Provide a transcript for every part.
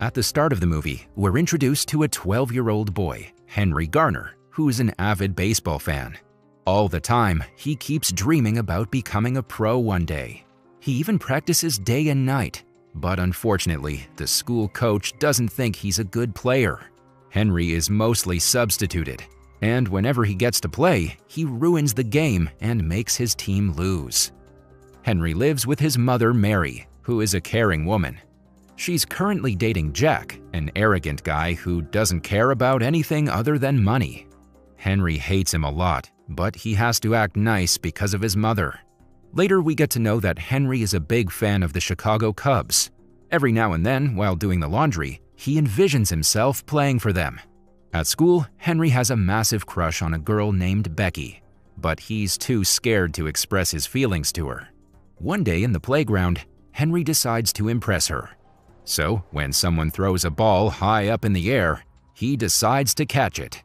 At the start of the movie, we're introduced to a 12-year-old boy, Henry Garner, who is an avid baseball fan. All the time, he keeps dreaming about becoming a pro one day. He even practices day and night, but unfortunately, the school coach doesn't think he's a good player. Henry is mostly substituted, and whenever he gets to play, he ruins the game and makes his team lose. Henry lives with his mother, Mary, who is a caring woman. She's currently dating Jack, an arrogant guy who doesn't care about anything other than money. Henry hates him a lot, but he has to act nice because of his mother. Later, we get to know that Henry is a big fan of the Chicago Cubs. Every now and then, while doing the laundry, he envisions himself playing for them. At school, Henry has a massive crush on a girl named Becky, but he's too scared to express his feelings to her. One day in the playground, Henry decides to impress her. So, when someone throws a ball high up in the air, he decides to catch it.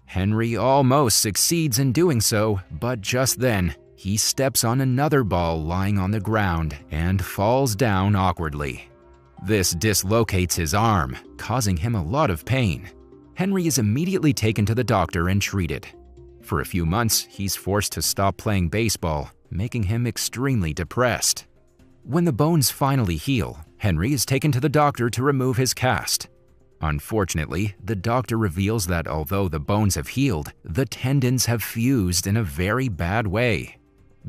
Henry almost succeeds in doing so, but just then, he steps on another ball lying on the ground and falls down awkwardly. This dislocates his arm, causing him a lot of pain. Henry is immediately taken to the doctor and treated. For a few months, he's forced to stop playing baseball, making him extremely depressed. When the bones finally heal, Henry is taken to the doctor to remove his cast. Unfortunately, the doctor reveals that although the bones have healed, the tendons have fused in a very bad way.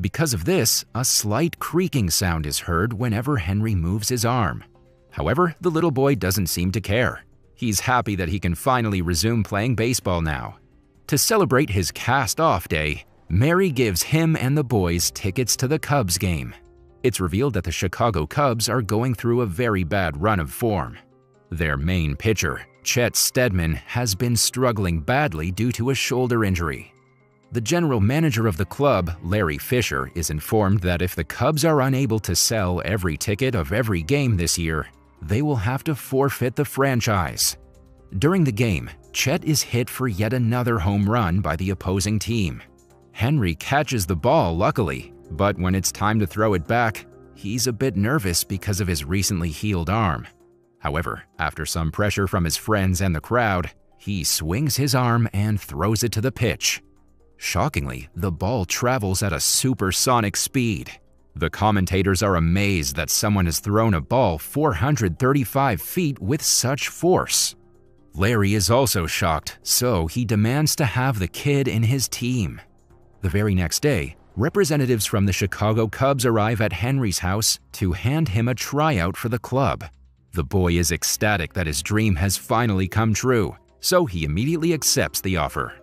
Because of this, a slight creaking sound is heard whenever Henry moves his arm. However, the little boy doesn't seem to care. He's happy that he can finally resume playing baseball now. To celebrate his cast-off day, Mary gives him and the boys tickets to the Cubs game. It's revealed that the Chicago Cubs are going through a very bad run of form. Their main pitcher, Chet Steadman, has been struggling badly due to a shoulder injury. The general manager of the club, Larry Fisher, is informed that if the Cubs are unable to sell every ticket of every game this year, they will have to forfeit the franchise. During the game, Chet is hit for yet another home run by the opposing team. Henry catches the ball, luckily, but when it's time to throw it back, he's a bit nervous because of his recently healed arm. However, after some pressure from his friends and the crowd, he swings his arm and throws it to the pitch. Shockingly, the ball travels at a supersonic speed. The commentators are amazed that someone has thrown a ball 435 feet with such force. Larry is also shocked, so he demands to have the kid in his team. The very next day, representatives from the Chicago Cubs arrive at Henry's house to hand him a tryout for the club. The boy is ecstatic that his dream has finally come true, so he immediately accepts the offer.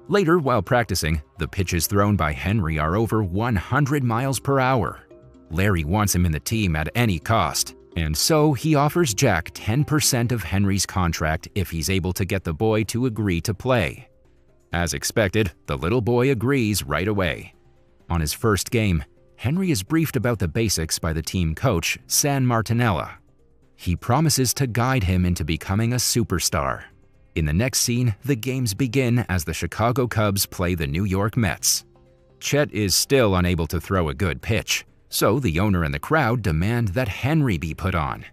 Later, while practicing, the pitches thrown by Henry are over 100 miles per hour. Larry wants him in the team at any cost, and so he offers Jack 10% of Henry's contract if he's able to get the boy to agree to play. As expected, the little boy agrees right away. On his first game, Henry is briefed about the basics by the team coach, San Martinella. He promises to guide him into becoming a superstar. In the next scene, the games begin as the Chicago Cubs play the New York Mets. Chet is still unable to throw a good pitch, so the owner and the crowd demand that Henry be put on.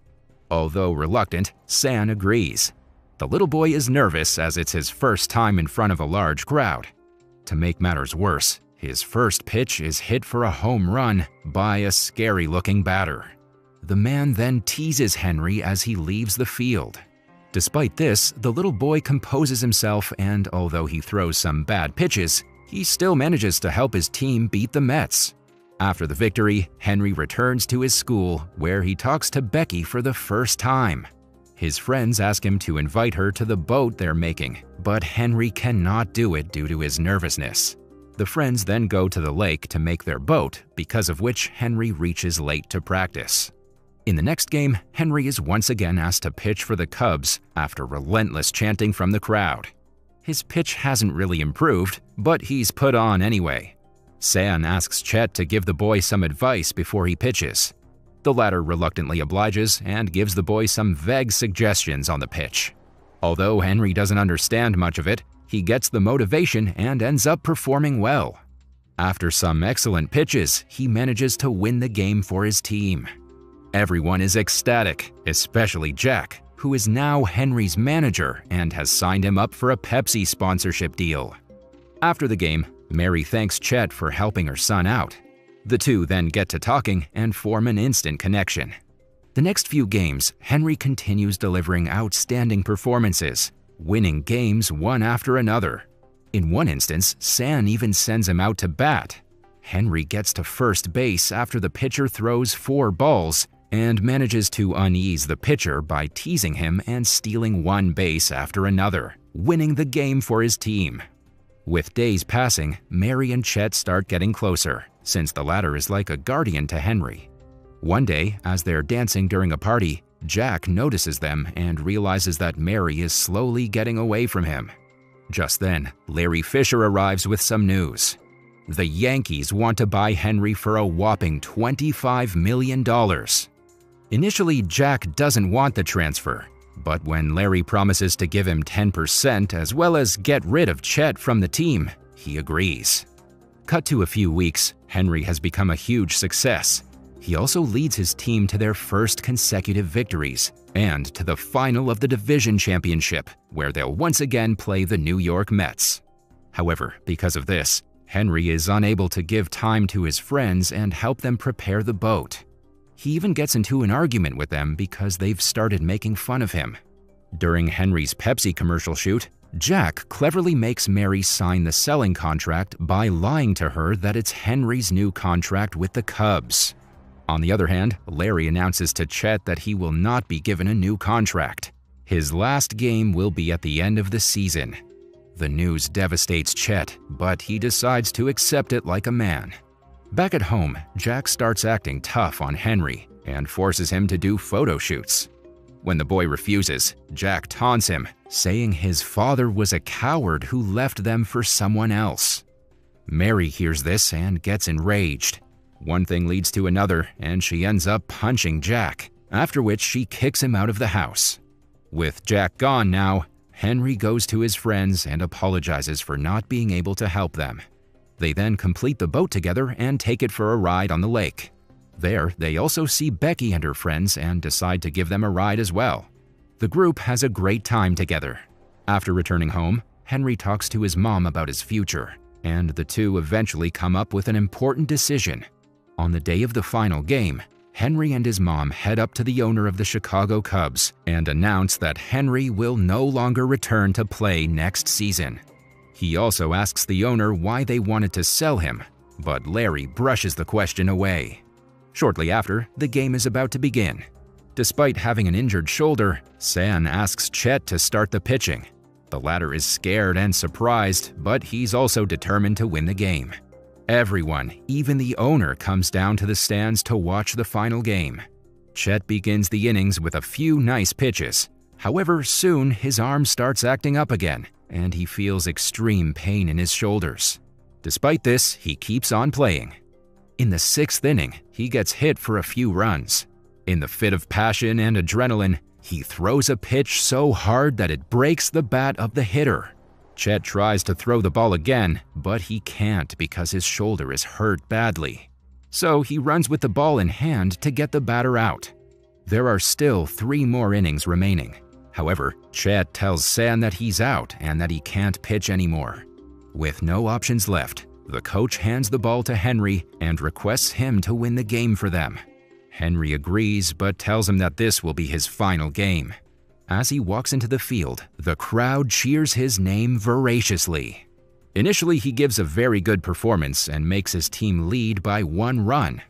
Although reluctant, San agrees. The little boy is nervous as it's his first time in front of a large crowd. To make matters worse, his first pitch is hit for a home run by a scary-looking batter. The man then teases Henry as he leaves the field. Despite this, the little boy composes himself and, although he throws some bad pitches, he still manages to help his team beat the Mets. After the victory, Henry returns to his school, where he talks to Becky for the first time. His friends ask him to invite her to the boat they're making, but Henry cannot do it due to his nervousness. The friends then go to the lake to make their boat, because of which Henry reaches late to practice. In the next game, Henry is once again asked to pitch for the Cubs after relentless chanting from the crowd. His pitch hasn't really improved, but he's put on anyway. San asks Chet to give the boy some advice before he pitches. The latter reluctantly obliges and gives the boy some vague suggestions on the pitch. Although Henry doesn't understand much of it, he gets the motivation and ends up performing well. After some excellent pitches, he manages to win the game for his team. Everyone is ecstatic, especially Jack, who is now Henry's manager and has signed him up for a Pepsi sponsorship deal. After the game, Mary thanks Chet for helping her son out. The two then get to talking and form an instant connection. The next few games, Henry continues delivering outstanding performances, winning games one after another. In one instance, San even sends him out to bat. Henry gets to first base after the pitcher throws 4 balls and manages to unease the pitcher by teasing him and stealing one base after another, winning the game for his team. With days passing, Mary and Chet start getting closer, since the latter is like a guardian to Henry. One day, as they're dancing during a party, Jack notices them and realizes that Mary is slowly getting away from him. Just then, Larry Fisher arrives with some news. The Yankees want to buy Henry for a whopping $25 million. Initially, Jack doesn't want the transfer, but when Larry promises to give him 10% as well as get rid of Chet from the team, he agrees. Cut to a few weeks, Henry has become a huge success. He also leads his team to their first consecutive victories and to the final of the division championship, where they'll once again play the New York Mets. However, because of this, Henry is unable to give time to his friends and help them prepare the boat. He even gets into an argument with them because they've started making fun of him. During Henry's Pepsi commercial shoot, Jack cleverly makes Mary sign the selling contract by lying to her that it's Henry's new contract with the Cubs. On the other hand, Larry announces to Chet that he will not be given a new contract. His last game will be at the end of the season. The news devastates Chet, but he decides to accept it like a man. Back at home, Jack starts acting tough on Henry and forces him to do photo shoots. When the boy refuses, Jack taunts him, saying his father was a coward who left them for someone else. Mary hears this and gets enraged. One thing leads to another, and she ends up punching Jack, after which she kicks him out of the house. With Jack gone now, Henry goes to his friends and apologizes for not being able to help them. They then complete the boat together and take it for a ride on the lake. There, they also see Becky and her friends and decide to give them a ride as well. The group has a great time together. After returning home, Henry talks to his mom about his future, and the two eventually come up with an important decision. On the day of the final game, Henry and his mom head up to the owner of the Chicago Cubs and announce that Henry will no longer return to play next season. He also asks the owner why they wanted to sell him, but Larry brushes the question away. Shortly after, the game is about to begin. Despite having an injured shoulder, San asks Chet to start the pitching. The latter is scared and surprised, but he's also determined to win the game. Everyone, even the owner, comes down to the stands to watch the final game. Chet begins the innings with a few nice pitches. However, soon his arm starts acting up again, and he feels extreme pain in his shoulders. Despite this, he keeps on playing. In the 6th inning, he gets hit for a few runs. In the fit of passion and adrenaline, he throws a pitch so hard that it breaks the bat of the hitter. Chet tries to throw the ball again, but he can't because his shoulder is hurt badly. So he runs with the ball in hand to get the batter out. There are still 3 more innings remaining. However, Chet tells San that he's out and that he can't pitch anymore. With no options left, the coach hands the ball to Henry and requests him to win the game for them. Henry agrees but tells him that this will be his final game. As he walks into the field, the crowd cheers his name voraciously. Initially, he gives a very good performance and makes his team lead by 1 run.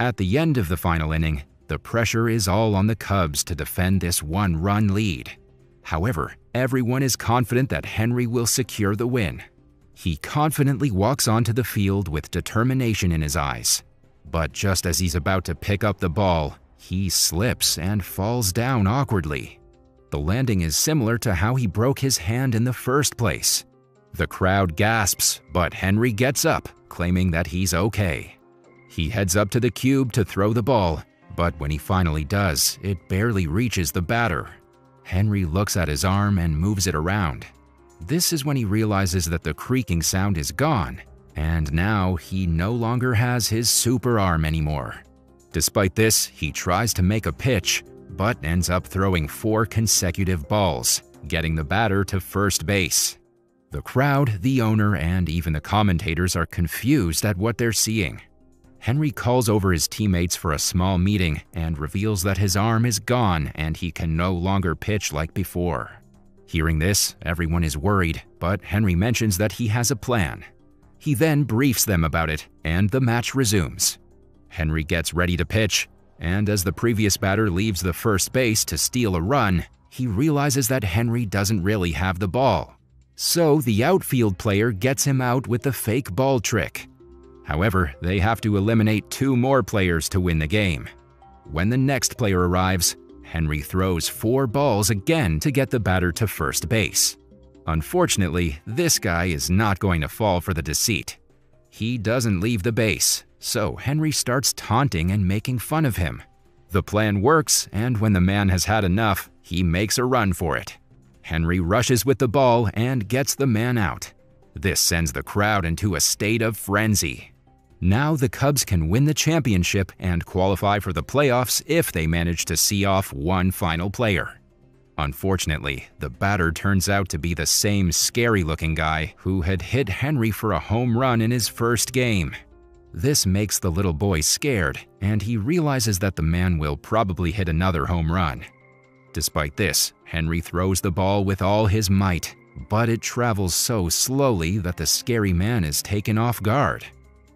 At the end of the final inning, the pressure is all on the Cubs to defend this 1-run lead. However, everyone is confident that Henry will secure the win. He confidently walks onto the field with determination in his eyes. But just as he's about to pick up the ball, he slips and falls down awkwardly. The landing is similar to how he broke his hand in the first place. The crowd gasps, but Henry gets up, claiming that he's okay. He heads up to the cube to throw the ball, but when he finally does, it barely reaches the batter. Henry looks at his arm and moves it around. This is when he realizes that the creaking sound is gone, and now he no longer has his super arm anymore. Despite this, he tries to make a pitch, but ends up throwing 4 consecutive balls, getting the batter to first base. The crowd, the owner, and even the commentators are confused at what they're seeing. Henry calls over his teammates for a small meeting and reveals that his arm is gone and he can no longer pitch like before. Hearing this, everyone is worried, but Henry mentions that he has a plan. He then briefs them about it, and the match resumes. Henry gets ready to pitch, and as the previous batter leaves the first base to steal a run, he realizes that Henry doesn't really have the ball. So the outfield player gets him out with the fake ball trick. However, they have to eliminate 2 more players to win the game. When the next player arrives, Henry throws 4 balls again to get the batter to first base. Unfortunately, this guy is not going to fall for the deceit. He doesn't leave the base, so Henry starts taunting and making fun of him. The plan works, and when the man has had enough, he makes a run for it. Henry rushes with the ball and gets the man out. This sends the crowd into a state of frenzy. Now the Cubs can win the championship and qualify for the playoffs if they manage to see off one final player. Unfortunately, the batter turns out to be the same scary-looking guy who had hit Henry for a home run in his first game. This makes the little boy scared, and he realizes that the man will probably hit another home run. Despite this, Henry throws the ball with all his might, but it travels so slowly that the scary man is taken off guard.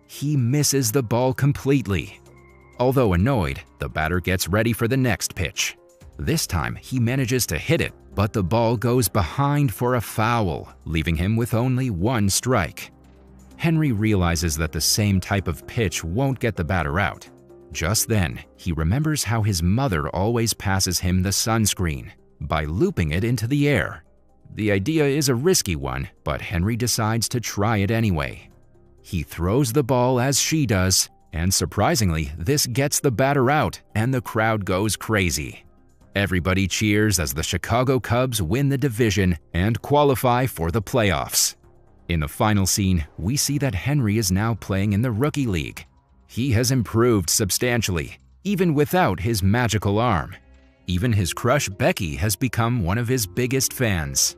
He misses the ball completely. Although annoyed, the batter gets ready for the next pitch. This time, he manages to hit it, but the ball goes behind for a foul, leaving him with only 1 strike. Henry realizes that the same type of pitch won't get the batter out. Just then, he remembers how his mother always passes him the sunscreen by looping it into the air. The idea is a risky one, but Henry decides to try it anyway. He throws the ball as she does, and surprisingly, this gets the batter out and the crowd goes crazy. Everybody cheers as the Chicago Cubs win the division and qualify for the playoffs. In the final scene, we see that Henry is now playing in the Rookie League. He has improved substantially, even without his magical arm. Even his crush Becky has become one of his biggest fans.